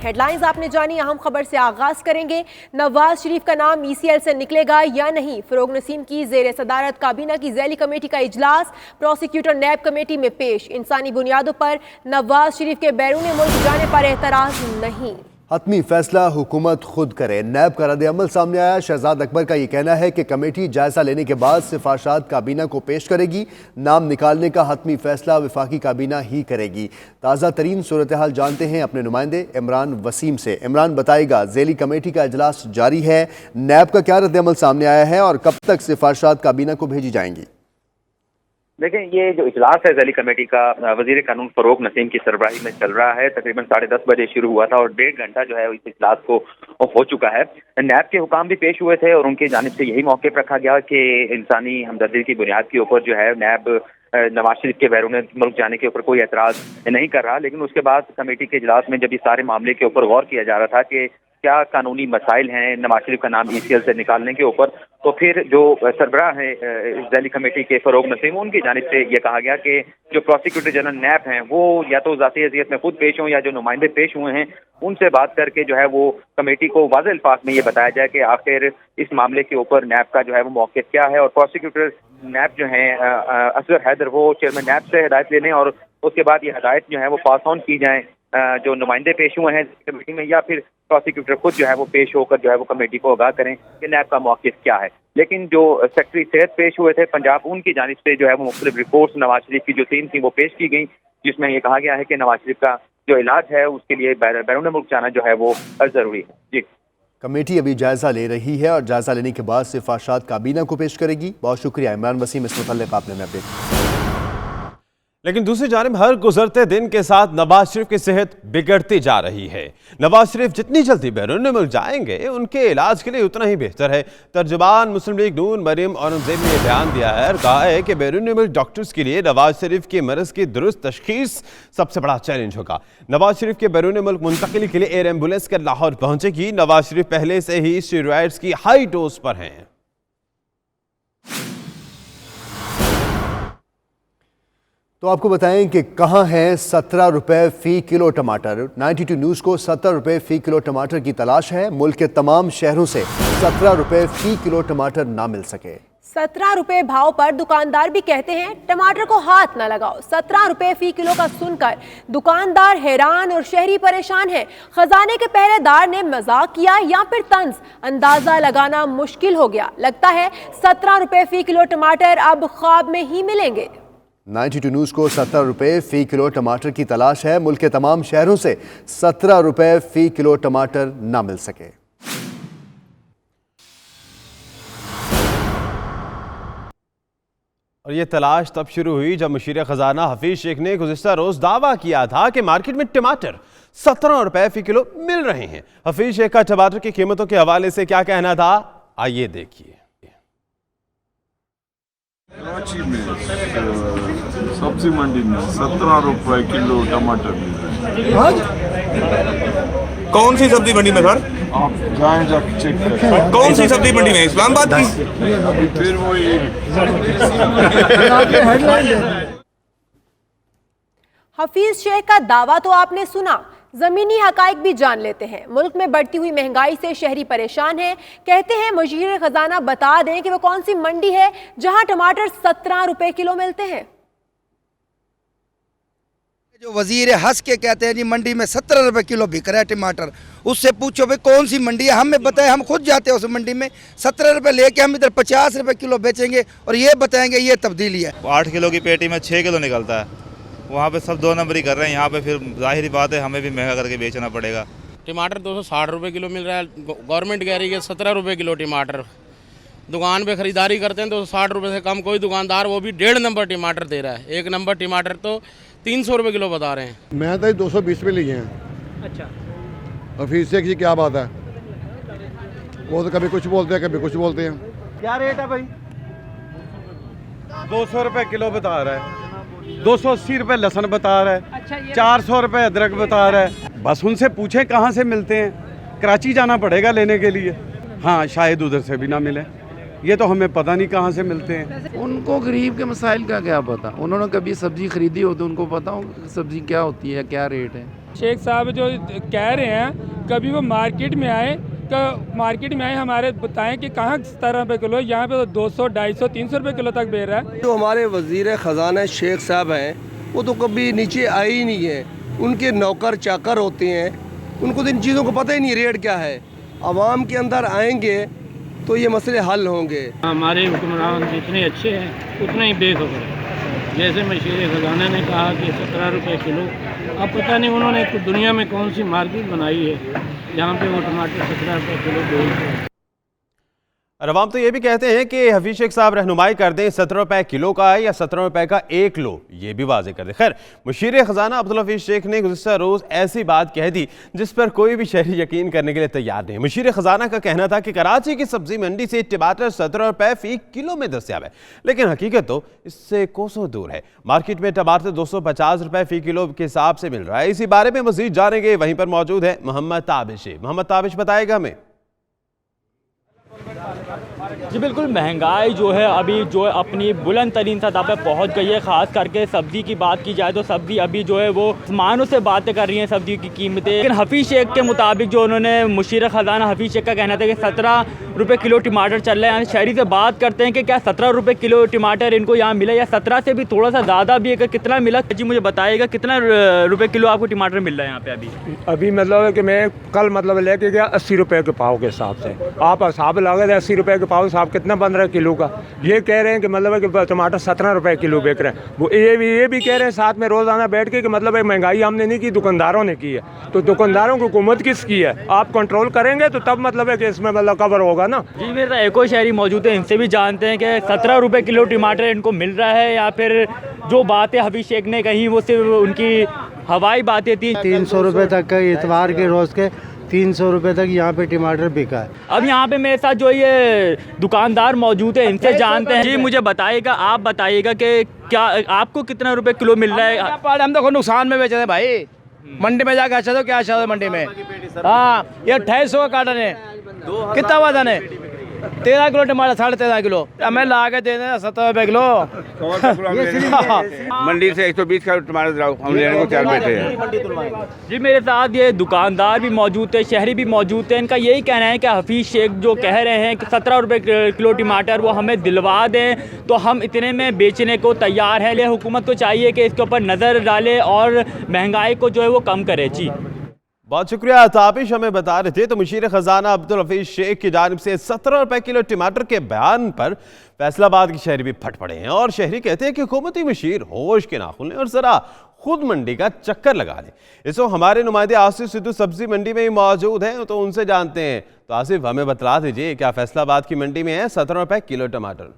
Headlines आपने जानी, अहम खबर से आगाज करेंगे। नवाज शरीफ का नाम ECL से निकलेगा या नहीं? फरोग नसीम की ज़ेर सदारत काबीना की ज़ैली कमेटी का इजलास प्रोसिक्यूटर नैब कमेटी में पेश। इंसानी बुनियादों पर नवाज शरीफ के बैरून मुल्क जाने पर एतराज नहीं। हतमी फैसला हुकूमत खुद करे। नैब का रद्द-ए-अमल सामने आया। शहजाद अकबर का ये कहना है कि कमेटी जायजा लेने के बाद सिफारिशात काबीना को पेश करेगी। नाम निकालने का हतमी फैसला वफाकी काबीना ही करेगी। ताज़ा तरीन सूरत हाल जानते हैं अपने नुमाइंदे इमरान वसीम से। इमरान बताएगा, ज़ैली कमेटी का इजलास जारी है, नैब का क्या रद्द-ए-अमल सामने आया है और कब तक सिफारिशात काबीना को भेजी जाएंगी? देखें, ये जो इजलास है ज़ैली कमेटी का वज़ीर कानून फरोग नसीम की सरबराही में चल रहा है। तकरीबन 10:30 बजे शुरू हुआ था और 1.5 घंटा जो है इस इजलास को हो चुका है। नैब के हुकाम भी पेश हुए थे और उनकी जानिब से यही मौक़िफ़ रखा गया कि इंसानी हमदर्दी की बुनियाद के ऊपर जो है नैब नवाज शरीफ के बैरून मुल्क जाने के ऊपर कोई एतराज़ नहीं कर रहा। लेकिन उसके बाद कमेटी के इजलास में जब इस सारे मामले के ऊपर गौर किया जा रहा था कि क्या कानूनी मसाइल हैं नवाज शरीफ का नाम ECL से निकालने के ऊपर, तो फिर जो सरबराह है ज़ैली कमेटी के फरोग नसीम, उनकी जानिब से ये कहा गया कि जो प्रोसिक्यूटर जनरल नैब हैं वो या तो ज़ाती हैसियत में खुद पेश हों या जो नुमाइंदे पेश हुए हैं उनसे बात करके जो है वो कमेटी को वाज़ेह अल्फाज में ये बताया जाए कि आखिर इस मामले के ऊपर नैब का जो है वो मौक़िफ़ क्या है। और प्रोसिक्यूटर नैब जो है असगर हैदर, वो चेयरमैन नैब से हिदायत ले लें और उसके बाद ये हिदायत जो है वो पास ऑन की जाए जो नुमाइंदे पेश हुए हैं कमेटी में, या फिर प्रोसिक्यूटर खुद जो है वो पेश होकर जो है वो कमेटी को आगाह करें कि नैब का मौक़िफ़ क्या है। लेकिन जो सेक्रेटरी सेहत पेश हुए थे पंजाब, उनकी जानिब से जो है वो मुख्तलिफ रिपोर्ट्स नवाज शरीफ की जो 3 थी वो पेश की गई, जिसमें ये कहा गया है कि नवाज शरीफ का जो इलाज है उसके लिए बैरून मुल्क जाना जो है वो ज़रूरी है। जी, कमेटी अभी जायजा ले रही है और जायजा लेने के बाद सिफारिशात काबीना को पेश करेगी। बहुत शुक्रिया इमरान वसीम, इस मुतल्लिक़ आपने हमें अपडेट। लेकिन दूसरी जानिब हर गुजरते दिन के साथ नवाज शरीफ की सेहत बिगड़ती जा रही है। नवाज शरीफ जितनी जल्दी बैरून मुल्क जाएंगे उनके इलाज के लिए उतना ही बेहतर है। तर्जुमान मुस्लिम लीग नून मरीम औरंगजेब ने यह बयान दिया है और कहा है कि बैरून मुल्क डॉक्टर्स के लिए नवाज शरीफ की मरज़ की दुरुस्त तशखीस सबसे बड़ा चैलेंज होगा। नवाज शरीफ के बैरून मुल्क मुंतकिली के लिए एयर एम्बुलेंस कर लाहौर पहुंचेगी। नवाज शरीफ पहले से ही स्टेरॉयड्स की हाई डोज पर हैं। तो आपको बताएं कि कहाँ है 17 रुपए फी किलो टमाटर। 92 न्यूज़ को 17 रुपए फी किलो टमाटर की तलाश है। मुल्क के तमाम शहरों से 17 रुपए फी किलो टमाटर ना मिल सके। 17 रुपए भाव पर दुकानदार भी कहते हैं टमाटर को हाथ ना लगाओ। 17 रुपए फी किलो का सुनकर दुकानदार हैरान और शहरी परेशान है। खजाने के पहरेदार ने मजाक किया या फिर तंज, अंदाजा लगाना मुश्किल हो गया। लगता है 17 रुपए फी किलो टमाटर अब ख्वाब में ही मिलेंगे। 92 न्यूज़ को 17 रुपए फी किलो टमाटर की तलाश है। मुल्क के तमाम शहरों से 17 रुपए फी किलो टमाटर ना मिल सके। और ये तलाश तब शुरू हुई जब मुशीर खजाना हफीज शेख ने गुज़िश्ता रोज दावा किया था कि मार्केट में टमाटर 17 रुपए फी किलो मिल रहे हैं। हफीज शेख का टमाटर की कीमतों के हवाले से क्या कहना था, आइए देखिए। कराची में सब्जी मंडी में 17 रुपए किलो टमाटर मिल रहे हैं। कौन सी सब्जी मंडी में सर? आप जाएं जाके चेक करें। कौन सी सब्जी मंडी में? इस्लामाबाद की? अभी फिर वही हफीज शेख का दावा तो आपने सुना, जमीनी हकाइक भी जान लेते हैं। मुल्क में बढ़ती हुई महंगाई से शहरी परेशान हैं। कहते हैं मुशीर खजाना बता दें कि वो कौन सी मंडी है जहां टमाटर 17 रुपए किलो मिलते हैं। जो वजीर हंस के कहते हैं जी मंडी में 17 रुपए किलो बिक रहा है टमाटर, उससे पूछो भाई कौन सी मंडी है, हमें बताए, हम खुद जाते हैं उस मंडी में 17 रुपए लेके हम इधर 50 रुपए किलो बेचेंगे और ये बताएंगे ये तब्दीली है। 8 किलो की पेटी में 6 किलो निकलता है, वहाँ पे सब 2 नंबर ही कर रहे हैं। यहाँ पे फिर जाहिर बात है हमें भी महंगा करके बेचना पड़ेगा। टमाटर 260 रुपए किलो मिल रहा है, गवर्नमेंट कह रही है 17 रुपए किलो टमाटर। दुकान पे खरीदारी करते हैं तो 60 रुपए से कम कोई दुकानदार वो भी 1.5 नंबर टमाटर दे रहा है। 1 नंबर टमाटर तो 300 रुपए किलो बता रहे हैं। मैं तो 220 में लिए हैं। अच्छा, ऑफिस से क्या बात है, वो तो कभी कुछ बोलते हैं कभी कुछ बोलते हैं। क्या रेट है भाई? 200 रुपए किलो बता रहा है, 280 रुपए लहसुन बता रहा है। अच्छा, 400 रुपए अदरक बता रहा है। बस उनसे पूछें कहाँ से मिलते हैं, कराची जाना पड़ेगा लेने के लिए। हाँ, शायद उधर से भी ना मिले, ये तो हमें पता नहीं कहाँ से मिलते हैं। उनको गरीब के मसाइल का क्या पता, उन्होंने कभी सब्जी खरीदी हो तो उनको पता हो सब्जी क्या होती है, क्या रेट है। शेख साहब जो कह रहे हैं कभी वो मार्केट में आए हमारे बताएं कि कहाँ 17 रुपये किलो, यहाँ पे तो 200, 250, 300 रुपये किलो तक बेच रहा है। जो हमारे वज़ीर ख़ज़ाना शेख साहब हैं वो तो कभी नीचे आए ही नहीं है, उनके नौकर चाकर होते हैं, उनको तो इन चीज़ों को पता ही नहीं रेट क्या है। आवाम के अंदर आएंगे तो ये मसले हल होंगे। हमारे हुक्मरान जितने अच्छे हैं उतने ही बेखबर है। जैसे मशीर ख़जाना ने कहा कि 17 रुपये किलो, अब पता नहीं उन्होंने दुनिया में कौन सी मार्केट बनाई है जहाँ पे वो टमाटर 17 रुपये किलो बेच रहे हैं। और अवाम तो ये भी कहते हैं कि हफीज शेख साहब रहनुमाई कर दें 17 रुपए किलो का है या 17 रुपए का 1 किलो, ये भी वाजे कर दें। खैर, मुशीर खजाना अब्दुल हफीज शेख ने गुज़िश्ता रोज़ ऐसी बात कह दी जिस पर कोई भी शहरी यकीन करने के लिए तैयार नहीं। मुशीर खजाना का कहना था कि कराची की सब्जी मंडी से टमाटर 17 रुपए फी किलो में दस्तयाब है, लेकिन हकीकत तो इससे कोसों दूर है। मार्केट में टमाटर 250 रुपए फी किलो के हिसाब से मिल रहा है। इसी बारे में मजीद जानेंगे, वहीं पर मौजूद है मोहम्मद ताबिश। मोहम्मद ताबिश बताएगा हमें। जी बिल्कुल, महंगाई जो है अभी जो है अपनी बुलंद तरीन सतह पर पहुँच गई है। ख़ास करके सब्ज़ी की बात की जाए तो सब्ज़ी अभी जो है वो आसमानों से बातें कर रही हैं सब्ज़ी की कीमतें। लेकिन हफीज़ शेख के मुताबिक जो उन्होंने मुशीर ख़जाना हफीज़ शेख का कहना था कि 17 रुपये किलो टमाटर चल रहा है। शहरी से बात करते हैं कि क्या 17 रुपये किलो टमाटर इनको यहाँ मिला या 17 से भी थोड़ा सा ज़्यादा भी है, कितना मिला? जी मुझे बताइएगा कितना रुपये किलो आपको टमाटर मिल रहा है यहाँ पे अभी मतलब है कि मैं कल मतलब लेके गया 80 रुपये के पाव के हिसाब से, आप हिसाब लगा दे 80 रुपये के पाव साहब कितना बन रहा है किलो का। ये कह रहे हैं कि मतलब है कि टमाटर 17 रुपये किलो बेच रहे हैं। वो ये भी कह रहे हैं साथ में रोज़ाना बैठ के कि मतलब है महंगाई हमने नहीं की, दुकानदारों ने की है। तो दुकानदारों की हुकूमत किसकी है? आप कंट्रोल करेंगे तो तब मतलब है कि इसमें मतलब कवर होगा ना। जी मेरा एक और शहरी मौजूद है, इनसे भी जानते हैं कि 17 रुपये किलो टमाटर इनको मिल रहा है या फिर जो बातें हफीज शेख ने कही वो सिर्फ उनकी हवाई बातें थी। 300 रुपये तक का इतवार के रोज़ के 300 रुपये तक यहाँ पे टमाटर बिका है। अब यहाँ पे मेरे साथ जो ये दुकानदार मौजूद है, इनसे जानते हैं। जी मुझे बताइएगा, आप बताइएगा कि क्या आपको कितना रुपए किलो मिल रहा है? हम तो नुकसान में बेच रहे हैं भाई, मंडी में जाकर अच्छा तो क्या अच्छा है मंडी में। हाँ ये 2800 का कार्टन है, कितना वजन है? 13 किलो टमाटर, 13.5 किलो हमें ला के दे देना 17 रुपये किलो। मंडी से 120 का टमाटर हम लेने को तैयार बैठे हैं। जी मेरे साथ ये दुकानदार भी मौजूद थे, शहरी भी मौजूद थे। इनका यही कहना है कि हफीज शेख जो कह रहे हैं कि 17 रुपये किलो टमाटर वो हमें दिलवा दें तो हम इतने में बेचने को तैयार हैं। ये हुकूमत को चाहिए कि इसके ऊपर नज़र डाले और महंगाई को जो है वो कम करे। जी बहुत शुक्रिया ताबिश, हमें बता रहे थे। तो मुशीर खजाना अब्दुल हफीज शेख की जानिब से 17 रुपए किलो टमाटर के बयान पर फैसलाबाद के शहरी भी फट पड़े हैं और शहरी कहते हैं कि हुकूमती मुशीर होश के नाखुन लें और जरा खुद मंडी का चक्कर लगा लें। इस वक्त हमारे नुमाइंदे आसिफ सिद्धू सब्जी मंडी में ही मौजूद हैं, तो उनसे जानते हैं। तो आसिफ हमें बतला दीजिए, क्या फैसलाबाद की मंडी में है 17 रुपए किलो टमाटर?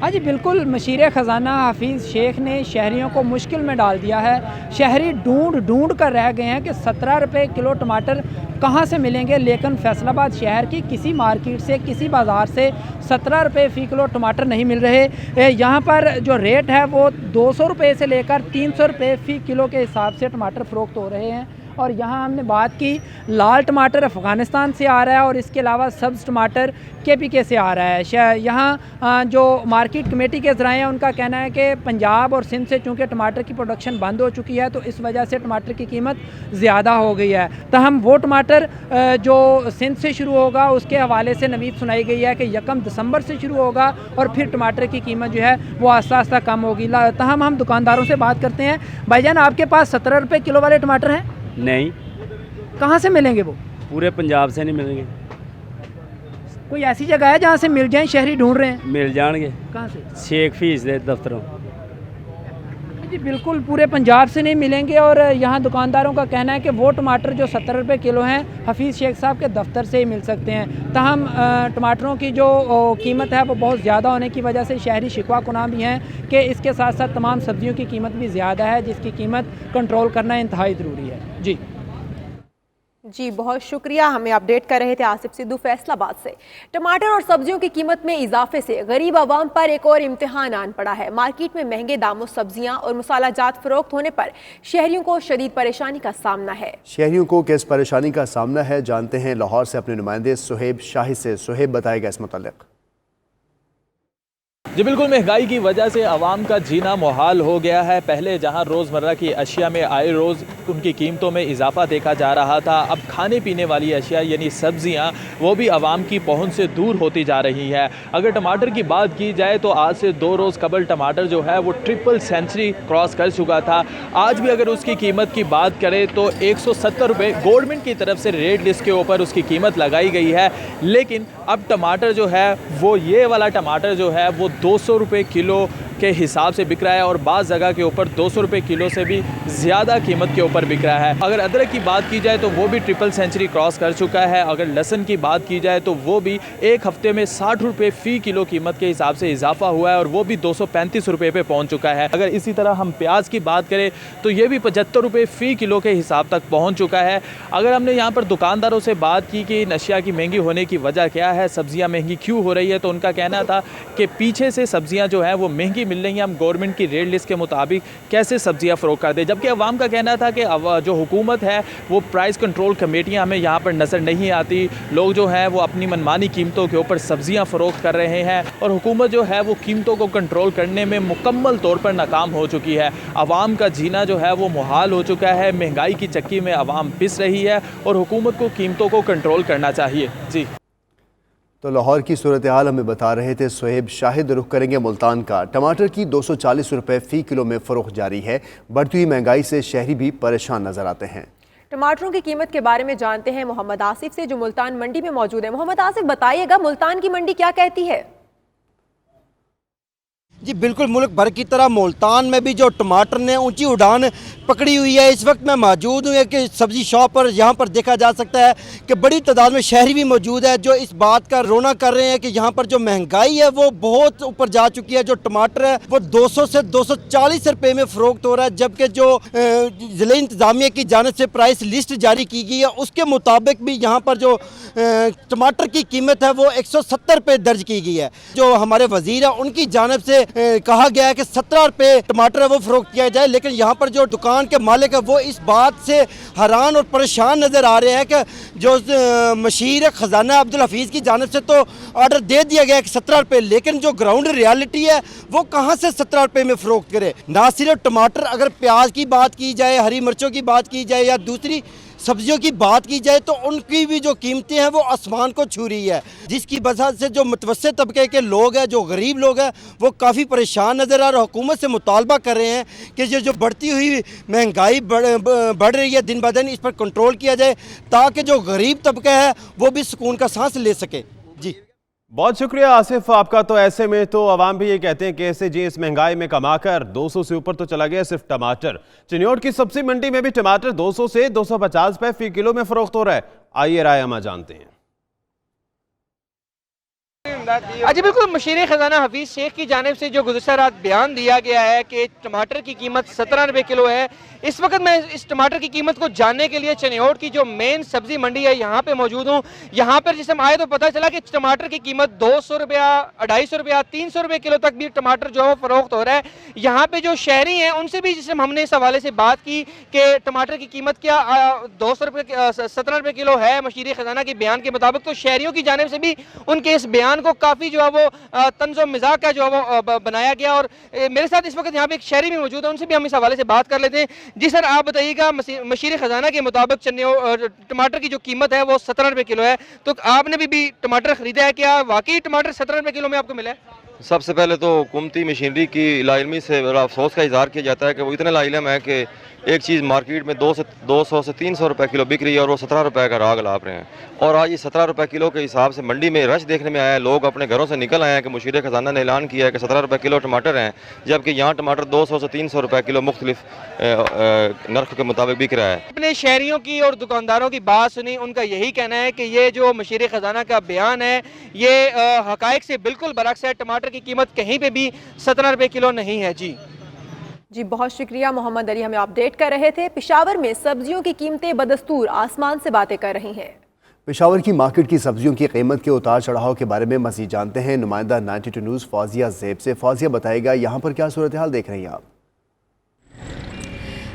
हाँ जी बिल्कुल, मशीर ख़जाना हफीज़ शेख ने शहरियों को मुश्किल में डाल दिया है। शहरी ढूंढ कर रह गए हैं कि 17 रुपये किलो टमाटर कहाँ से मिलेंगे, लेकिन फैसलाबाद शहर की किसी मार्केट से, किसी बाज़ार से 17 रुपये फ़ी किलो टमाटर नहीं मिल रहे। यहाँ पर जो रेट है वो 200 रुपये से लेकर 300 रुपये फ़ी किलो के हिसाब से टमाटर फ़रोख्त हो रहे हैं। और यहाँ हमने बात की, लाल टमाटर अफ़गानिस्तान से आ रहा है और इसके अलावा सब्ज़ टमाटर KPK से आ रहा है। यहाँ जो मार्केट कमेटी के ज़राए हैं उनका कहना है कि पंजाब और सिंध से चूँकि टमाटर की प्रोडक्शन बंद हो चुकी है तो इस वजह से टमाटर की कीमत ज़्यादा हो गई है। तो हम वो टमाटर जो सिंध से शुरू होगा उसके हवाले से नवीद सुनाई गई है कि 1 दिसंबर से शुरू होगा और फिर टमाटर की कीमत जो है वो आस्ता आस्ता कम होगी। तहम हम दुकानदारों से बात करते हैं। भाईजान आपके पास 17 रुपये किलो वाले टमाटर हैं? नहीं। कहाँ से मिलेंगे वो? पूरे पंजाब से नहीं मिलेंगे। कोई ऐसी जगह है जहाँ से मिल जाएं? शहरी ढूंढ रहे हैं। मिल जाएंगे। कहाँ से? शेख फीस दे दफ्तरों। जी बिल्कुल, पूरे पंजाब से नहीं मिलेंगे और यहाँ दुकानदारों का कहना है कि वो टमाटर जो 17 रुपये किलो हैं हफीज़ शेख साहब के दफ्तर से ही मिल सकते हैं। तहम टमाटरों की जो कीमत है वो बहुत ज़्यादा होने की वजह से शहरी शिकवा कुना भी हैं कि इसके साथ साथ तमाम सब्जियों की कीमत भी ज़्यादा है, जिसकी कीमत कंट्रोल करना इंतहाई ज़रूरी है। जी बहुत शुक्रिया, हमें अपडेट कर रहे थे आसिफ सिद्धू फैसलाबाद से। टमाटर और सब्जियों की कीमत में इजाफे से गरीब आवाम पर एक और इम्तिहान आन पड़ा है। मार्केट में महंगे दामों सब्जियां और मसाला जात फरोख्त होने पर शहरियों को शदीद परेशानी का सामना है। शहरियों को किस परेशानी का सामना है जानते हैं लाहौर से अपने नुमाइंदे सुहेब शाही से। सुहेब बताएगा इस मुतालिक। जी बिल्कुल, महंगाई की वजह से आवाम का जीना मुहाल हो गया है। पहले जहां रोज़मर्रा की अशिया में आए रोज़ उनकी कीमतों में इजाफा देखा जा रहा था, अब खाने पीने वाली अशिया यानी सब्ज़ियां वो भी आवाम की पहुंच से दूर होती जा रही हैं। अगर टमाटर की बात की जाए तो आज से 2 रोज़ कबल टमाटर जो है वो ट्रिपल सेंचुरी क्रॉस कर चुका था। आज भी अगर उसकी कीमत की बात करें तो 170 रुपये गवर्नमेंट की तरफ से रेट लिस्ट के ऊपर उसकी कीमत लगाई गई है। लेकिन अब टमाटर जो है वो ये वाला टमाटर जो है वो 200 रुपये किलो के हिसाब से बिक रहा है और बाज़ जगह के ऊपर 200 रुपये किलो से भी ज़्यादा कीमत के ऊपर बिक रहा है। अगर अदरक की बात की जाए तो वो भी ट्रिपल सेंचुरी क्रॉस कर चुका है। अगर लहसुन की बात की जाए तो वो भी एक हफ्ते में 60 रुपये फ़ी किलो कीमत के हिसाब से इजाफा हुआ है और वो भी 235 रुपये पे पहुंच चुका है। अगर इसी तरह हम प्याज की बात करें तो ये भी 75 रुपये फ़ी किलो के हिसाब तक पहुँच चुका है। अगर हमने यहाँ पर दुकानदारों से बात की कि नशिया की महंगी होने की वजह क्या है, सब्ज़ियाँ महंगी क्यों हो रही है, तो उनका कहना था कि पीछे से सब्ज़ियाँ जो हैं वो महंगी मिल रही हैं, हम गवर्नमेंट की रेट लिस्ट के मुताबिक कैसे सब्ज़ियाँ फ़रोख्त कर दें। जबकि अवाम का कहना था कि जो हुकूमत है वो प्राइस कंट्रोल कमेटियाँ हमें यहाँ पर नज़र नहीं आती, लोग जो हैं वो अपनी मनमानी कीमतों के ऊपर सब्ज़ियाँ फ़रोख्त कर रहे हैं और हुकूमत जो है वो कीमतों को कंट्रोल करने में मुकम्मल तौर पर नाकाम हो चुकी है। अवाम का जीना जो है वो मुहाल हो चुका है, महंगाई की चक्की में अवाम पिस रही है और हुकूमत को कीमतों को कंट्रोल करना चाहिए। जी तो लाहौर की सूरत हाल हमें बता रहे थे सुहेब शाहिद। रुख करेंगे मुल्तान का। टमाटर की 240 रुपये फ़ी किलो में फ़रोख्त जारी है। बढ़ती हुई महंगाई से शहरी भी परेशान नजर आते हैं। टमाटरों की कीमत के बारे में जानते हैं मोहम्मद आसिफ से, जो मुल्तान मंडी में मौजूद है। मोहम्मद आसिफ, बताइएगा मुल्तान की मंडी क्या कहती है? जी बिल्कुल, मुल्क भर की तरह मुल्तान में भी जो टमाटर ने ऊंची उड़ान पकड़ी हुई है। इस वक्त मैं मौजूद हूँ कि सब्ज़ी शॉप पर, यहाँ पर देखा जा सकता है कि बड़ी तादाद में शहरी भी मौजूद है जो इस बात का रोना कर रहे हैं कि यहाँ पर जो महंगाई है वो बहुत ऊपर जा चुकी है। जो टमाटर है वो 200 से 240 रुपये में फ़रोख्त हो रहा है, जबकि जो ज़िला इंतज़ामिया की जानिब से प्राइस लिस्ट जारी की गई है उसके मुताबिक भी यहाँ पर जो टमाटर की कीमत है वो 170 रुपये दर्ज की गई है। जो हमारे वज़ीर है उनकी जानिब से कहा गया है कि 17 रुपये टमाटर है वो फ़रोख्त किया जाए, लेकिन यहाँ पर जो दुकान के मालिक है वो इस बात से हैरान और परेशान नज़र आ रहे हैं कि जो मशीर ख़जाना अब्दुल हफीज़ की जानिब से तो ऑर्डर दे दिया गया है कि 17 रुपये, लेकिन जो ग्राउंड रियलिटी है वो कहाँ से 17 रुपये में फ़रोख्त करे। ना सिर्फ टमाटर, अगर प्याज की बात की जाए, हरी मिर्चों की बात की जाए या दूसरी सब्जियों की बात की जाए तो उनकी भी जो कीमतें हैं वो आसमान को छू रही है, जिसकी वजह से जो मुतवस्सित तबके के लोग हैं, जो गरीब लोग हैं, वो काफ़ी परेशान नज़र आ रहे हैं। हुकूमत से मुतालबा कर रहे हैं कि जो बढ़ती हुई महंगाई बढ़ रही है दिन ब दिन, इस पर कंट्रोल किया जाए ताकि जो गरीब तबका है वो भी सुकून का सांस ले सके। जी बहुत शुक्रिया आसिफ आपका। तो ऐसे में तो अवाम भी ये कहते हैं कि ऐसे जी इस महंगाई में कमाकर 200 से ऊपर तो चला गया सिर्फ टमाटर। चिन्योट की सब्जी मंडी में भी टमाटर 200 से 250 रुपये फ़ी किलो में फ़रोख्त हो रहा है। आइए राय अमा जानते हैं। जी बिल्कुल, मशीर ख़जाना हफीज़ शेख की जानिब से जो गुज़श्ता रात बयान दिया गया है कि टमाटर की कीमत 17 रुपये किलो है। इस वक्त मैं इस टमाटर की कीमत को जानने के लिए चिन्योट की जो मेन सब्जी मंडी है यहाँ पे मौजूद हूँ। यहाँ पर जिसम आए तो पता चला कि टमाटर की कीमत 200 रुपया, 250 रुपया, 300 रुपये किलो तक भी टमाटर जो है फ़रोख्त हो रहा है। यहाँ पे जो शहरी हैं उनसे भी जिसम हमने इस हवाले से बात की कि टमाटर की कीमत क्या 200 रुपये 17 रुपये किलो है मशीर ख़जाना के बयान के मुताबिक, तो शहरियों की जानिब से भी उनके इस बयान को काफ़ी जो है वो तंज़ो मज़ाक का जो है वो बनाया गया। और मेरे साथ इस वक्त यहाँ पे एक शहरी भी मौजूद है, उनसे भी हम इस हवाले से बात कर लेते हैं। जी सर, आप बताइएगा, मशीर ख़जाना के मुताबिक टमाटर की जो कीमत है वो 17 रुपये किलो है, तो आपने भी टमाटर ख़रीदा है, क्या वाकई टमाटर 17 रुपये किलो में आपको मिला है? सबसे पहले तो हुकूमती मशीनरी की लाइलमी से बड़ा अफसोस का इजहार किया जाता है कि वो इतने लाइलम है कि एक चीज़ मार्केट में 200 से 300 रुपये किलो बिक रही है और वो 17 रुपये का राग लाप रहे हैं। और आज ये 17 रुपये किलो के हिसाब से मंडी में रश देखने में आया है। लोग अपने घरों से निकल आए हैं कि मशीर ख़जाना ने ऐलान किया है कि 17 रुपये किलो टमाटर हैं, जबकि यहाँ टमाटर 200 से 300 रुपये किलो मुख्तलिफ नर्ख के मुताबिक बिक रहा है। अपने शहरियों की और दुकानदारों की बात सुनी, उनका यही कहना है कि ये जो मशीर ख़जाना का बयान है ये हक़ाइक़ से बिल्कुल बरअक्स है। टमाटर की कीमत कहीं पर भी 17 रुपये किलो नहीं है। जी बहुत शुक्रिया मोहम्मद अली, हमें अपडेट कर रहे थे। पेशावर में सब्जियों की कीमतें बदस्तूर आसमान से बातें कर रही हैं। पेशावर की मार्केट की सब्जियों की कीमत के उतार चढ़ाव के बारे में मज़ीद जानते हैं नुमाइंदा 92 न्यूज़ फौजिया ज़ेब से। फौजिया, बताएगा यहाँ पर क्या सूरत हाल देख रही हैं आप?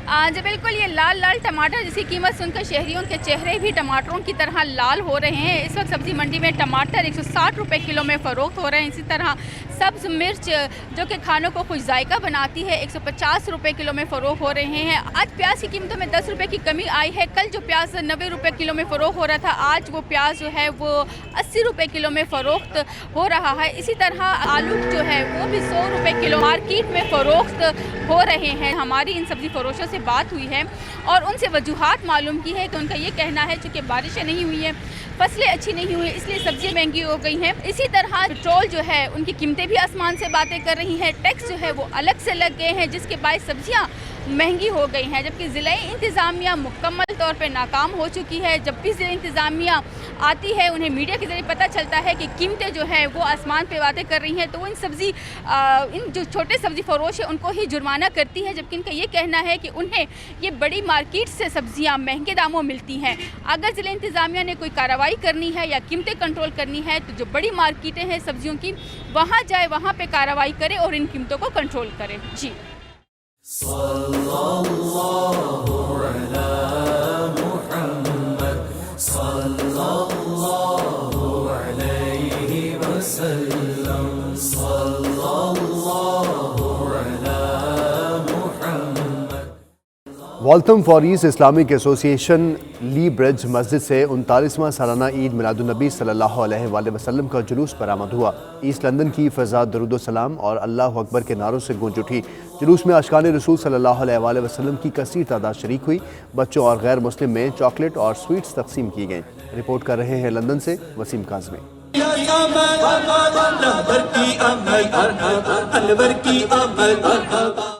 जी बिल्कुल, ये लाल लाल टमाटर जिसकी कीमत सुनकर शहरियों के चेहरे भी टमाटरों की तरह लाल हो रहे हैं। इस वक्त सब्ज़ी मंडी में टमाटर 160 रुपए किलो में फ़रोख्त हो रहे हैं। इसी तरह सब्ज़ मिर्च जो कि खानों को खुश जायका बनाती है 150 रुपए किलो में फ़रोख्त हो रहे हैं। आज प्याज की कीमतों में 10 रुपए की कमी आई है। कल जो प्याज 90 रुपए किलो में फ़रोख्त हो रहा था, आज वो प्याज जो है वो 80 रुपए किलो में फ़रोख्त हो रहा है। इसी तरह आलू जो है वो भी 100 रुपए किलो मार्केट में फ़रोख्त हो रहे हैं। हमारी इन सब्ज़ी फरोशों से बात हुई है और उनसे वजूहात मालूम की है कि उनका ये कहना है चूँकि बारिशें नहीं हुई हैं, फसलें अच्छी नहीं हुई, इसलिए सब्जियां महंगी हो गई हैं। इसी तरह पेट्रोल जो है उनकी कीमतें भी आसमान से बातें कर रही हैं। टैक्स जो है वो अलग से लग गए हैं जिसके बायस सब्जियां महंगी हो गई हैं। जबकि ज़िला इंतज़ामिया मुकम्मल तौर पे नाकाम हो चुकी है। जब भी ज़िला इंतज़ामिया आती है उन्हें मीडिया के ज़रिए पता चलता है कि कीमतें जो है वो आसमान पे बातें कर रही हैं, तो वो इन जो छोटे सब्ज़ी फरोश है उनको ही जुर्माना करती है। जबकि इनका ये कहना है कि उन्हें ये बड़ी मार्केट से सब्ज़ियाँ महंगे दामों मिलती हैं। अगर ज़िला इंतज़ामिया ने कोई कार्रवाई करनी है या कीमतें कंट्रोल करनी है तो जो बड़ी मार्केटें हैं सब्ज़ियों की, वहाँ जाए, वहाँ पर कार्रवाई करे और इन कीमतों को कंट्रोल करे। जी Waltham Forest Islamic Association Lea Bridge मस्जिद से 39वां सालाना ईद मिलादुन्नबी सल्लल्लाहु अलैहि वसल्लम का जुलूस बरामद हुआ। ईस्ट लंदन की फ़ज़ा दरूद सलाम और अल्लाह अकबर के नारों से गूंज उठी। जुलूस में आशिकाने रसूल सल्लल्लाहु अलैहि वसल्लम की कसीर तादाद शरीक हुई। बच्चों और गैर मुस्लिम में चॉकलेट और स्वीट्स तकसीम की गईं। रिपोर्ट कर रहे हैं लंदन से वसीम काज़मी।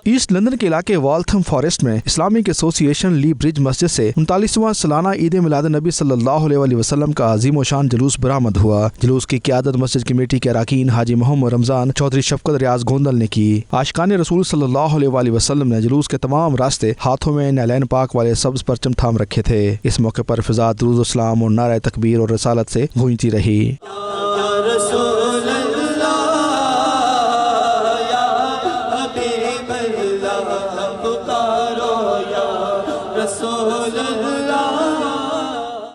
ईस्ट लंदन के इलाके वाल्थम फॉरेस्ट में इस्लामिक एसोसिएशन ली ब्रिज मस्जिद से 39वां सालाना ईद मिलाद नबी सल्लल्लाहु अलैहि वसल्लम का अजीम शान जुलूस बरामद हुआ। जुलूस की क़ियादत मस्जिद कमेटी के अरकान हाजी मोहम्मद रमजान, चौधरी शफकत रियाज गोंदल ने की। आशिकाने रसूल सल्लल्लाहु अलैहि वसल्लम ने जुलूस के तमाम रास्ते हाथों में नैलैन पाक वाले सब्ज परचम थाम रखे थे। इस मौके पर फिजा दुरूद सलाम और नारे तकबीर और रसालत से गूंजती रही।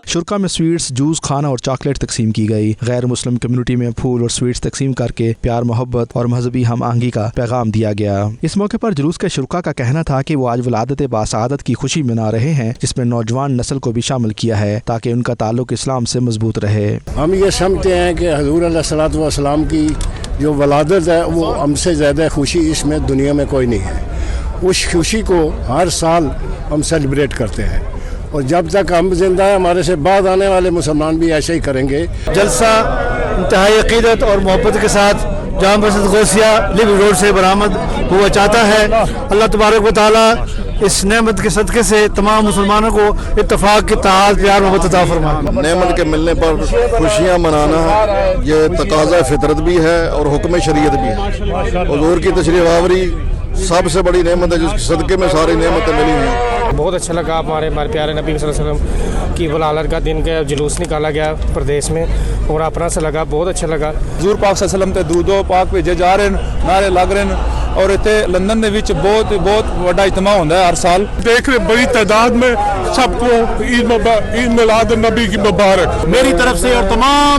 शुरका में स्वीट्स, जूस, खाना और चॉकलेट तकसीम की गई। गैर मुस्लिम कम्युनिटी में फूल और स्वीट्स तकसीम करके प्यार, मोहब्बत और मजहबी हम आहंगी का पैगाम दिया गया। इस मौके पर जुलूस के शुरका का कहना था कि वो आज वलादत बासआदत की खुशी मना रहे हैं, जिसमें नौजवान नस्ल को भी शामिल किया है ताकि उनका ताल्लुक इस्लाम से मजबूत रहे। हम ये समझते हैं कि हजूर अलैहिस्सलातु वस्सलाम की जो वलादत है वो हमसे ज़्यादा खुशी इसमें दुनिया में कोई नहीं है। उस खुशी को हर साल हम सेलिब्रेट करते हैं और जब तक हम जिंदा हैं हमारे से बाद आने वाले मुसलमान भी ऐसे ही करेंगे। जलसा इंतहाई अकीदत और मोहब्बत के साथ जामा मस्जिद गौसिया लिव रोड से बरामद हुआ चाहता है। अल्लाह तबारक व तआला इस नेमत के सदक़े से तमाम मुसलमानों को इत्तफाक के ताल प्यार मोहब्बत अता फरमाए। नेमत के मिलने पर खुशियाँ मनाना ये तकाज़ा फितरत भी है और हुक्म शरीयत भी है। हुज़ूर की तशरीफ़ आवरी सबसे बड़ी नेमत है जिसके सदक़े में सारी नेमतें मिली हैं। बहुत अच्छा लगा हमारे प्यारे नबी सल्लल्लाहु अलैहि वसल्लम की वलादत का दिन का जुलूस निकाला गया प्रदेश में और अपना से लगा, बहुत अच्छा लगा। हज़ूर पाक सल्लल्लाहु अलैहि वसल्लम ते दूधो पाक भेजे जा रहे हैं, नारे लग रहे हैं और इतने लंदन दे विच बहुत बड़ा इज्तिमा होता है हर साल। देख रहे बड़ी तादाद में सबको ईद मिलाद नबी की मुबारक। मेरी तरफ से और तमाम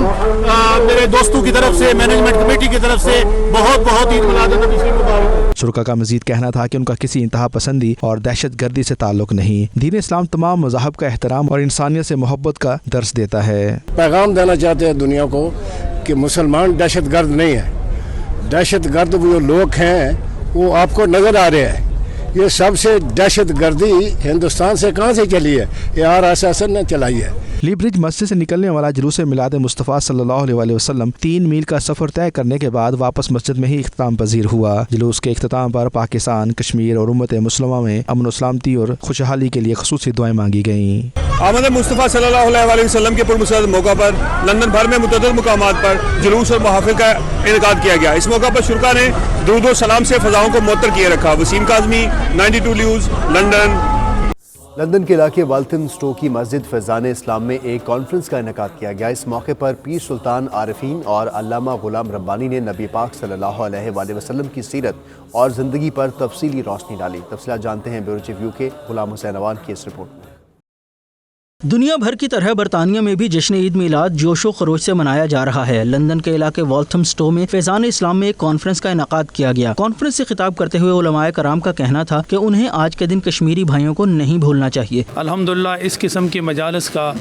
मेरे दोस्तों की तरफ से, मैनेजमेंट कमेटी की तरफ से बहुत बहुत ईद मिलाद नबी की मुबारक। शुरका का मजीद कहना था कि उनका किसी इंतहा पसंदी और दहशत गर्दी से ताल्लुक नहीं। दीन इस्लाम तमाम मज़ाहब का एहतराम और इंसानियत से मोहब्बत का दर्स देता है। पैगाम देना चाहते हैं दुनिया को कि मुसलमान दहशत गर्द नहीं है। दहशत गर्द वो लोग हैं वो आपको नज़र आ रहे हैं। ये सबसे दहशत गर्दी हिंदुस्तान से कहाँ से चली है? ये RSS ने चलाई है। ली ब्रिज मस्जिद से निकलने वाला जुलूस मिलाद मुस्तफ़ा सल्लल्लाहु अलैहि वसल्लम 3 मील का सफ़र तय करने के बाद वापस मस्जिद में ही इख्तिताम पजीर हुआ। जुलूस के इख्तिताम पर पाकिस्तान, कश्मीर और उम्मत मुस्लिमा में अमन व सलामती और खुशहाली के लिए ख़ुसूसी दुआएं मांगी गईं। आमद मुस्तफ़ा सल्लल्लाहु अलैहि वसल्लम के पुरमसरत मौका पर लंदन भर में मुतअद्दिद मुकामात पर जुलूस और महफिल का इनेकाद किया गया। इस मौका पर शुरका ने दुरूद व सलाम से फ़ज़ाओं को मुअत्तर किए रखा। वसीम काज़मी, 92 न्यूज़, लंदन। لندن کے علاقے والتھم اسٹو کی مسجد فیضان اسلام میں ایک کانفرنس کا انعقاد کیا گیا۔ اس موقع پر پیر سلطان عارفین اور علامہ غلام ربانی نے نبی پاک صلی اللہ علیہ وآلہ وسلم کی سیرت اور زندگی پر تفصیلی روشنی ڈالی۔ تفصیلات جانتے ہیں بیورو چیف UK غلام حسین اوان کی اس رپورٹ میں۔ دنیا بھر کی طرح برطانیہ میں بھی جشن عید میلاد جوش و خروش سے منایا جا رہا ہے۔ لندن کے علاقے والتھم اسٹو میں فیضان اسلام میں ایک کانفرنس کا انعقاد کیا گیا۔ کانفرنس سے خطاب کرتے ہوئے علماء کرام کا کہنا تھا کہ انہیں آج کے دن کشمیری بھائیوں کو نہیں بھولنا چاہیے۔ الحمدللہ اس قسم کی مجالس کا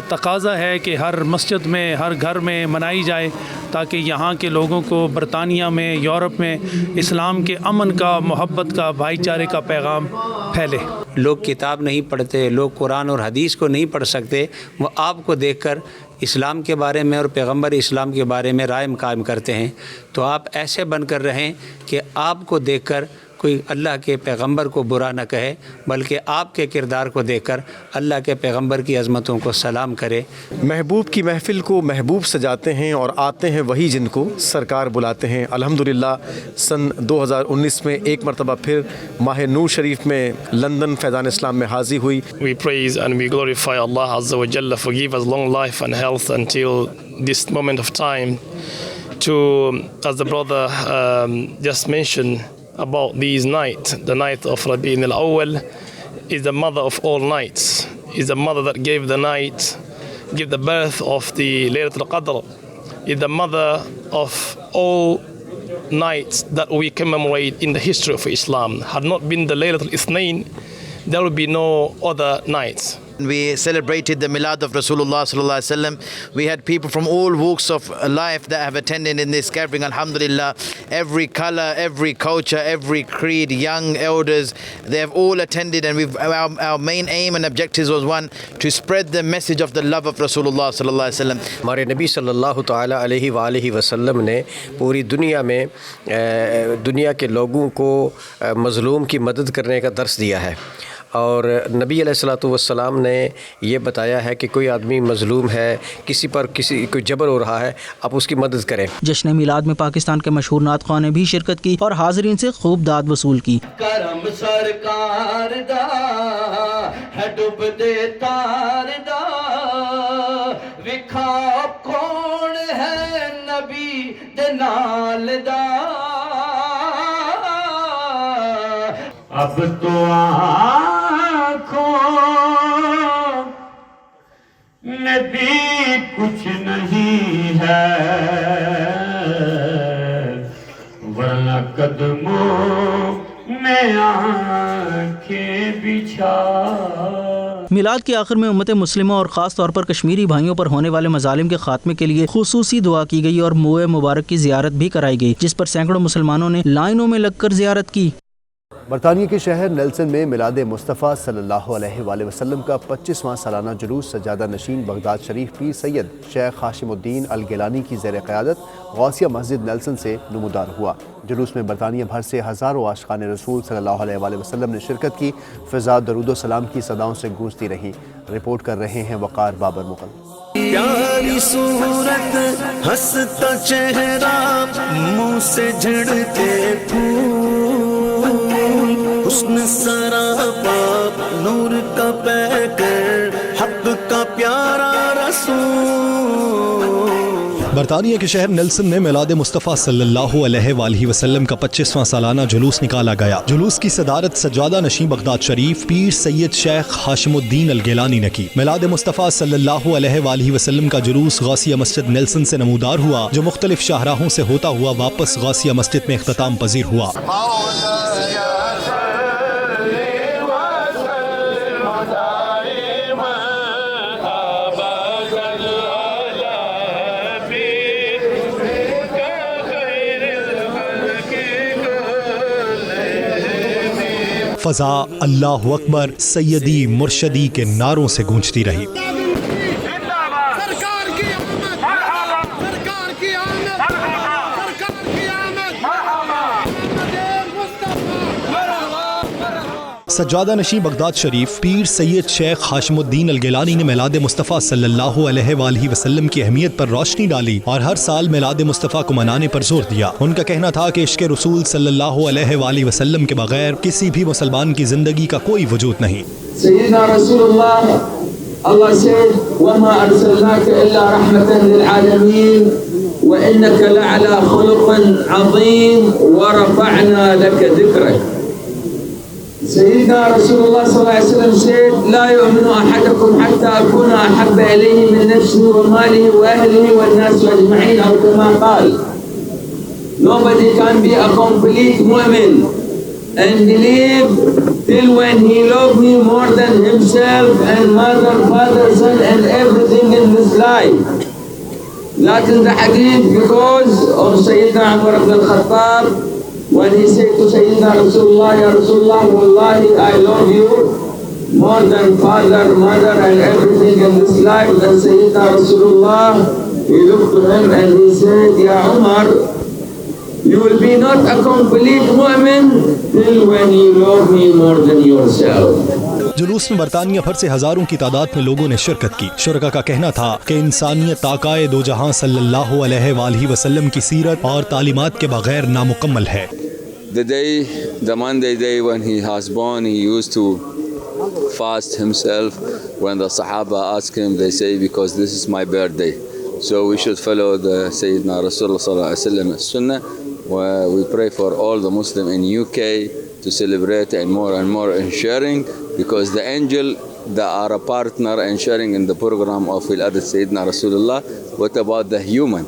تقاضا ہے کہ ہر مسجد میں، ہر گھر میں منائی جائے تاکہ یہاں کے لوگوں کو برطانیہ میں، یورپ میں اسلام کے امن کا، محبت کا، بھائی چارے کا پیغام پھیلے۔ لوگ کتاب نہیں پڑھتے، لوگ قرآن اور حدیث کو نہیں پڑھ سکتے، وہ آپ کو دیکھ کر اسلام کے بارے میں اور پیغمبر اسلام کے بارے میں رائے قائم کرتے ہیں، تو آپ ایسے بن کر رہیں کہ آپ کو دیکھ کر کوئی اللہ کے پیغمبر کو برا نہ کہے، بلکہ آپ کے کردار کو دیکھ کر اللہ کے پیغمبر کی عظمتوں کو سلام کرے۔ محبوب کی محفل کو محبوب سجاتے ہیں اور آتے ہیں وہی جن کو سرکار بلاتے ہیں۔ الحمدللہ سن 2019 میں ایک مرتبہ پھر ماہ نور شریف میں لندن فیضان اسلام میں حاضری ہوئی۔ We praise and we glorify Allah Azza wa Jalla for give us long life and health until this moment of time to, as the brother just mentioned, about these nights. The night of Rabi'in al-Awwal is the mother of all nights, is the mother that gave the night, gave the birth of the Laylat al-Qadr, is the mother of all nights that we commemorate in the history of Islam. Had not been the Laylat al-Ithnain, there would be no other nights. We celebrated the Milad of Rasulullah sallallahu alaihi wasallam. We had people from all walks of life that have attended in this gathering. Alhamdulillah, every color, every culture, every creed, young elders, they have all attended, and our main aim and objectives was one, to spread the message of the love of Rasulullah sallallahu alaihi wasallam. ہمارے نبی صلی اللہ تعالیٰ علیہ وآلہ وسلم نے پوری دنیا میں دنیا کے لوگوں کو مظلوم کی مدد کرنے کا درس دیا ہے، اور نبی علیہ الصلوۃ والسلام نے یہ بتایا ہے کہ کوئی آدمی مظلوم ہے، کسی پر کوئی جبر ہو رہا ہے، آپ اس کی مدد کریں۔ جشن میلاد میں پاکستان کے مشہور نعت خواں نے بھی شرکت کی اور حاضرین سے خوب داد وصول کی۔ کرم سرکار دا ہے ڈب دے تار دا، وکھا کون ہے نبی دے نال دا، اب تو نبی کچھ نہیں ہے ورنہ قدموں میں آنکھیں بچھا۔ میلاد کے آخر میں امت مسلمہ اور خاص طور پر کشمیری بھائیوں پر ہونے والے مظالم کے خاتمے کے لیے خصوصی دعا کی گئی اور موئے مبارک کی زیارت بھی کرائی گئی، جس پر سینکڑوں مسلمانوں نے لائنوں میں لگ کر زیارت کی۔ برطانیہ کے شہر نیلسن میں میلاد مصطفیٰ صلی اللہ علیہ وآلہ وسلم کا 25واں سالانہ جلوس سجادہ نشین بغداد شریف پیر سید شیخ ہاشم الدین الگیلانی کی زیر قیادت غوثیہ مسجد نیلسن سے نمودار ہوا۔ جلوس میں برطانیہ بھر سے ہزاروں عاشقان رسول صلی اللہ علیہ وآلہ وسلم نے شرکت کی۔ فضا درود و سلام کی صداؤں سے گونجتی رہی۔ رپورٹ کر رہے ہیں وقار بابر مغل۔ پیاری صورت ہنستا چہرہ منہ سے جھڑتے پھول، حسن سراپا نور کا پیکر حق کا پیارا رسول۔ برطانیہ کے شہر نیلسن میں میلاد مصطفیٰ صلی اللہ علیہ وآلہ وسلم کا 25واں سالانہ جلوس نکالا گیا۔ جلوس کی صدارت سجادہ نشین بغداد شریف پیر سید شیخ ہاشم الدین الگیلانی نے کی۔ میلاد مصطفیٰ صلی اللہ علیہ وآلہ وسلم کا جلوس غوثیہ مسجد نیلسن سے نمودار ہوا، جو مختلف شاہراہوں سے ہوتا ہوا واپس غوثیہ مسجد میں اختتام پذیر ہوا۔ فضا اللہ اکبر سیدی مرشدی کے نعروں سے گونجتی رہی۔ सज्जादा नशी बगदाद शरीफ पीर सैयद शेख हाशिमुद्दीन अलगिलानी ने मिलाद मुस्तफ़ा सल्लल्लाहु अलैहि वसल्लम की अहमियत पर रोशनी डाली और हर साल मिलाद मुस्तफ़ा को मनाने पर जोर दिया। उनका कहना था कि इश्क़ रसूल सल्लल्लाहु अलैहि वसल्लम के बगैर किसी भी मुसलमान की जिंदगी का कोई वजूद नहीं। सय्यदना रसूलुल्लाह, Allah said, وَمَا أَرْسَلْنَاكَ إِلَّا رَحْمَةً لِلْعَالَمِينَ وَإِنَّكَ لَعَلَى خُلُقٍ عَظِيمٍ وَرَفَعْنَا لَكَ ذِكْرَكَ. سيدنا رسول الله صلى الله عليه وسلم said, لا يؤمن أحدكم حتى أكون أحب إليه من نفسه وماله وأهله والناس أجمعين أو كما قال. Nobody can be a complete mu'min and believe till when he loves me more than himself and mother, father, son and everything in this life. That is the hadith because of Sayyidina Umar ibn al-Khattab when he said to Sayyidina Rasulullah, Ya Rasulullah, Wallahi I love you more than father, mother and everything in this life. Then Sayyidina Rasulullah, he looked to him and he said, Ya Umar, you will be not a complete mu'min till when you love me more than yourself. जुलूस में बरतानिया भर से हजारों की तादाद में लोगों ने शिरकत की। शुरका का कहना था कि इंसानियत ताकाए दो जहां सल्लल्लाहु अलैहि वसल्लम की सीरत और तालीमात के बगैर नामुकम्मल है। The Monday day when he was born, he used to fast himself. When the Sahaba ask him, they say, because this is my birthday. So we should follow the Sayyidina Rasulullah sallallahu alaihi wasallam sunnah. We pray for all the Muslim in UK to celebrate and more in sharing, because the angel, they are a partner in sharing in the program of Wilad Sayyidina Rasulullah. What about the human?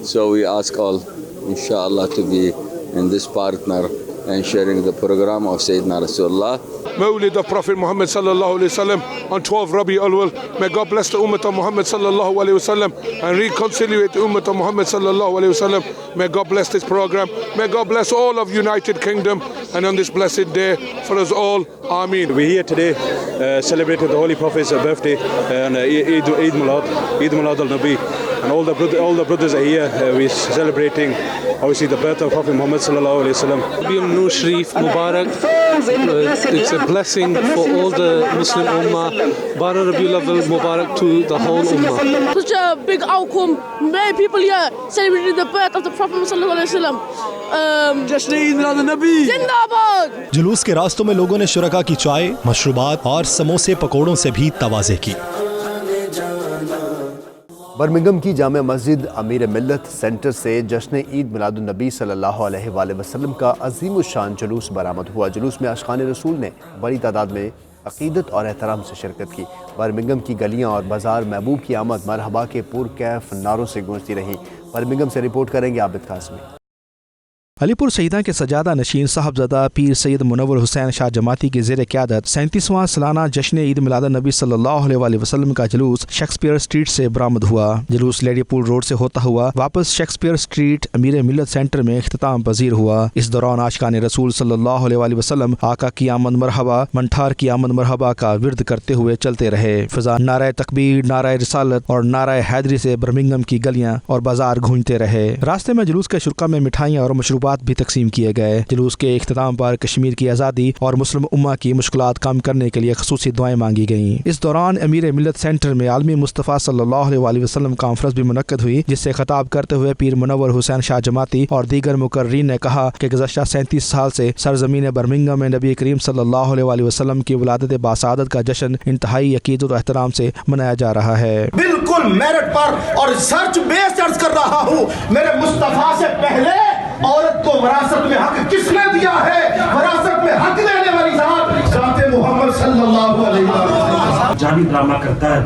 So we ask all, inshallah, to be in this partner and sharing the program of Sayyidina Rasulullah. Mawlid of Prophet Muhammad sallallahu alaihi wasallam on 12 Rabi al-Awwal. May God bless the Ummah of Muhammad sallallahu alaihi wasallam and reconciliate the Ummah of Muhammad sallallahu alaihi wasallam. May God bless this program. May God bless all of United Kingdom and on this blessed day for us all. Ameen. We're here today celebrating the Holy Prophet's birthday and Eid Milad al-Nabi. And all the brothers are here. We're celebrating obviously the birth of Prophet Muhammad sallallahu alaihi wasallam. Rabiul Noor Sharif Mubarak. It's a blessing for all the Muslim Ummah. Bara Rabiul Awwal Mubarak to the whole Ummah. Such a big outcome. Many people here celebrating the birth of the Prophet sallallahu alaihi wasallam. Jashan Eid Milad al-Nabi. Zindabad. जुलूस के रास्तों में लोगों ने शुरका की चाय, मशरूबात और समोसे पकौड़ों से भी तवाज़े की। बर्मिंघम की जामिया मस्जिद अमीर मिल्लत सेंटर से जश्न ईद मिलादुन नबी सल्लल्लाहु अलैहि वसल्लम का अजीम शान जुलूस बरामद हुआ। जुलूस में आशिकान रसूल ने बड़ी तादाद में अक़ीदत और एहतराम से शिरकत की। बर्मिंघम की गलियां और बाज़ार महबूब की आमद मरहबा के पुरकैफ नारों से गूंजती रहीं। बर्मिंघम से रिपोर्ट करेंगे आबिद कासमी। अलीपुर सईदा के सजादा नशीन साहबजादा पीर सैयद मुनव्वर हुसैन शाह जमाती की ज़ेर क़यादत 37वां सालाना जश्न ईद मिलाद नबी सल्लल्लाहु अलैहि वसल्लम का जुलूस शेक्सपियर स्ट्रीट से बरामद हुआ। जुलूस लेडी पुल रोड से होता हुआ वापस शेक्सपियर स्ट्रीट अमीर मिल्लत सेंटर में इख्तिताम पजीर हुआ। इस दौरान आशिकान रसूल सल्लल्लाहु अलैहि वसल्लम आका की आमद मरहबा मंठार की आमद मरहबा का विर्द करते हुए चलते रहे। फिजा नाराए तकबीर, नाराए रिसालत और नाराए हैदरी से बर्मिंघम की गलियां और बाजार गूंजते रहे। रास्ते में जुलूस के शुरका में मिठाइयाँ और मशरूबात भी तकसीम किए गए। जुलूस के इख्तिताम पर कश्मीर की आज़ादी और मुस्लिम उम्मा की मुश्किलात कम करने के लिए खसूसी दुआएं मांगी गईं। इस दौरान अमीर मिल्लत सेंटर में आलमी मुस्तफ़ा सल्लल्लाहु अलैहि वसल्लम कॉन्फ्रेंस भी मुनक्कद हुई, जिससे खिताब करते हुए पीर मुनव्वर हुसैन शाह जमाती और दीगर मुकर्रीन ने कहा कि गुज़श्ता 37 साल से सरजमीन बर्मिंघम में नबी करीम सल्लल्लाहु अलैहि वसल्लम की विलादत बासादत का जश्न इंतहाई अकीदत और एहतराम से मनाया जा रहा है। बिल्कुल मेरिट पर और रिसर्च बेस्ड अर्ज कर रहा हूँ, मेरे मुस्तफ़ा से पहले औरत को विरासत में हक किसने दिया है? विरासत में हक देने वाली ज़ात मोहम्मद सल्लल्लाहु अलैहि वसल्लम। जाली ड्रामा करता है,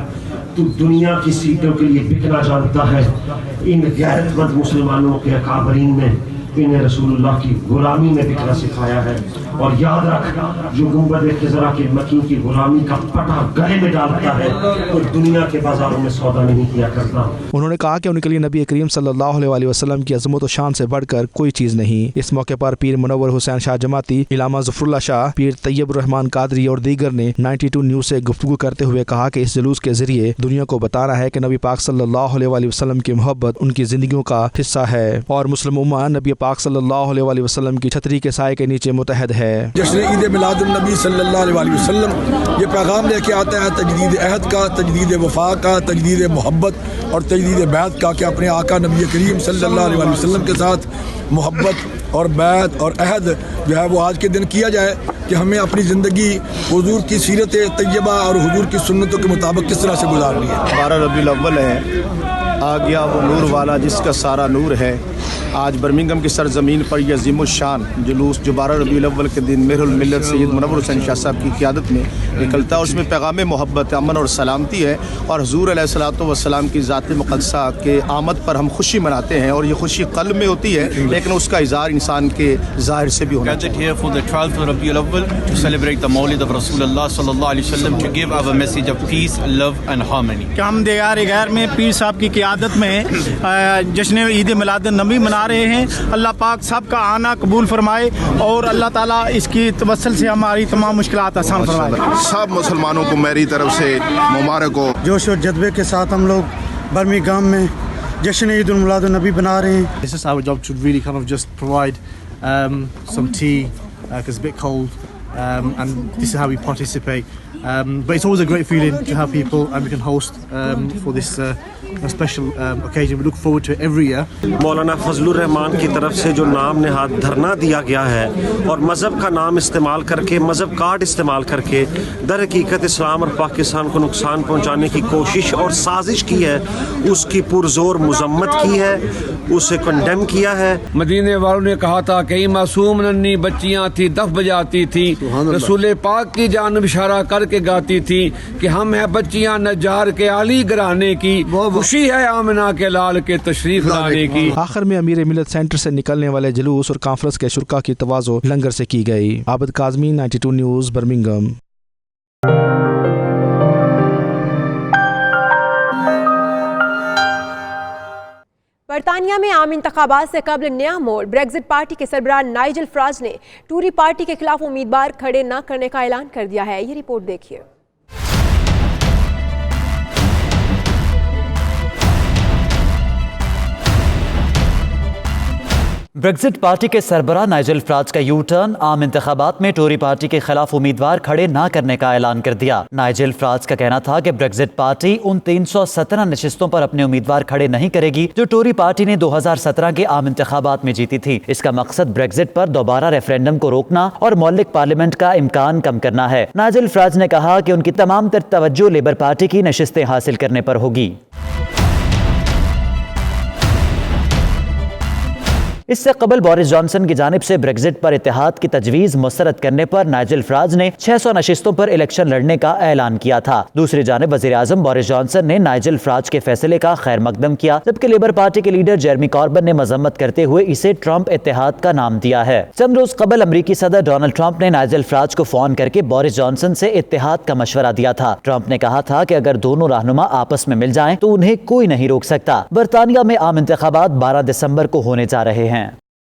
तू दुनिया की सीटों के लिए बिकना जानता है। इन गैरतमंद मुसलमानों के अकाबरीन ने इन्हें रसूलुल्लाह की गुलामी में बिकना सिखाया है। और याद रख, जो गुंबद खिज़रा के मकीन की गुलामी का पटा गले में डालता है तो दुनिया के बाजारों में सौदा नहीं किया करता। उन्होंने कहा कि उनके लिए नबी करीम सल्लल्लाहु अलैहि वसल्लम की अज़मत और शान से बढ़कर कोई चीज़ नहीं। इस मौके पर पीर मुनव्वर हुसैन शाह जमाती, इलामा ज़फ़रुल्लाह शाह, पीर तैयब रहमान कादरी और दीगर ने 92 न्यूज़ से गुफ्तगू करते हुए कहा कि इस जुलूस के ज़रिए दुनिया को बताना है कि नबी पाक सल्लल्लाहु अलैहि वसल्लम की मोहब्बत उनकी ज़िंदगियों का हिस्सा है और मुस्लिम उम्मा नबी पाक सल्लल्लाहु अलैहि वसल्लम की छतरी के साए के नीचे मुतहद है। जश्न ईद मिलादुन्नबी सल्लल्लाहु अलैहि वसल्लम ये पैगाम लेके आता है तजदीद अहद का, तजदीद वफा का, तजदीद मोहब्बत और तजदीद बैत का, कि अपने आका नबी करीम सल्लल्लाहु अलैहि वसल्लम के साथ मोहब्बत और बैत और अहद जो है वो आज के दिन किया जाए, कि हमें अपनी ज़िंदगी हुजूर की सीरत तैयबा और हुजूर की सुन्नतों के मुताबिक किस तरह से गुजारनी है। 12 रबीउल अव्वल है, आ गया वो नूर वाला जिसका सारा नूर है। आज बर्मिंघम की सरजमीन पर यह अज़ीमुश्शान जुलूस जो 12 रबीउल अव्वल के दिन मेहरुल मिल्लत सैयद मुनव्वर हुसैन शाह साहब की क़ियादत में निकलता है, उसमें पैगाम मोहब्बत, अमन और सलामती है। और हुज़ूर अलैहिस्सलातु वस्सलाम की ज़ात मुक़द्दसा के आमद पर हम खुशी मनाते हैं, और ये खुशी क़ल्ब में होती है, लेकिन उसका इज़हार इंसान के ज़ाहिर से भी होना चाहिए। Here for the 12th of Rabiul Awwal to celebrate the Mawlid of Rasulullah sallallahu alaihi wasallam, to give our message of peace, love and harmony. कि हम दियार गैर में पीर साहब की क़ियादत में जश्न ईद मिलाद नबी मना रहे हैं। अल्लाह पाक सब का आना कबूल फरमाए और अल्लाह ताला इसकी तवस्सुल से हमारी तमाम मुश्किलात आसान फरमाए। सब मुसलमानों को मेरी तरफ से मुबारक हो। जोश और जज्बे के साथ हम लोग बर्मिंघम में जश्न ईद मिलाद नबी बना रहे हैं। This is our job to really kind of just provide some tea because it's a bit cold, and this is how we participate. But it's always a great feeling to have people and we can host for this a special occasion. We look forward to it every year. मौलाना फजलुर रहमान की तरफ से जो नाम नहाद धरना दिया गया है और मज़हब का नाम इस्तेमाल करके, मज़हब कार्ड इस्तेमाल करके दर हकीकत इस्लाम और पाकिस्तान को नुकसान पहुंचाने की कोशिश और साजिश की है, उसकी पुरजोर मजम्मत की है, उसे कंडेम किया है। मदीने वालों ने कहा था कई मासूम नन्ही बच्चियां थी दफ बजाती थी, रसूल पाक की जानब इशारा करके गाती थी कि हम हैं बच्चियां नज्जार के आली घराने की, खुशी है आमिना के लाल के तशरीफ लाने की। आखिर में अमीर मिलत सेंटर से निकलने वाले जुलूस और कॉन्फ्रेंस के शुरा की तवाज़ो लंगर से की गई। Abid Kazmi, 92 news, Birmingham. बरतानिया में आम इंतखाबात से कबल नया मोड़, ब्रेक्जिट पार्टी के सरबराह नाइजल फराज ने टूरी पार्टी के खिलाफ उम्मीदवार खड़े न करने का ऐलान कर दिया है। ये रिपोर्ट देखिए। ब्रेक्जिट पार्टी के सरबराह नाइजल फराज का यू टर्न, आम इंतखाबात में टोरी पार्टी के खिलाफ उम्मीदवार खड़े न करने का ऐलान कर दिया। नाइजल फराज का कहना था कि ब्रेक्जिट पार्टी उन 317 नशिस्तों पर अपने उम्मीदवार खड़े नहीं करेगी जो टोरी पार्टी ने 2017 के आम इंतखाबात में जीती थी। इसका मकसद ब्रेक्जिट पर दोबारा रेफरेंडम को रोकना और मौलिक पार्लियामेंट का इम्कान कम करना है। नाइजल फराज ने कहा कि उनकी तमाम तर तवज्जो लेबर पार्टी की नशिस्तें हासिल करने पर होगी। इससे कबल बोरिस जॉनसन की जानिब से ब्रेक्जिट पर इत्तेहाद की तजवीज़ मुस्तरद करने पर नाइजल फराज ने 600 नशिस्तों पर इलेक्शन लड़ने का ऐलान किया था। दूसरी जानिब वज़ीर आज़म बोरिस जॉनसन ने नाइजल फराज के फैसले का खैर मकदम किया, जबकि लेबर पार्टी के लीडर जेरेमी कॉर्बन ने मजम्मत करते हुए इसे ट्रंप इत्तेहाद का नाम दिया है। चंद रोज कबल अमरीकी सदर डोनाल्ड ट्रंप ने नाइजल फराज को फोन करके बोरिस जॉनसन से इत्तेहाद का मशवरा दिया था। ट्रंप ने कहा था कि अगर दोनों रहनुमा आपस में मिल जाएं तो उन्हें कोई नहीं रोक सकता। बरतानिया में आम इंतखाबात 12 दिसंबर को होने जा रहे हैं।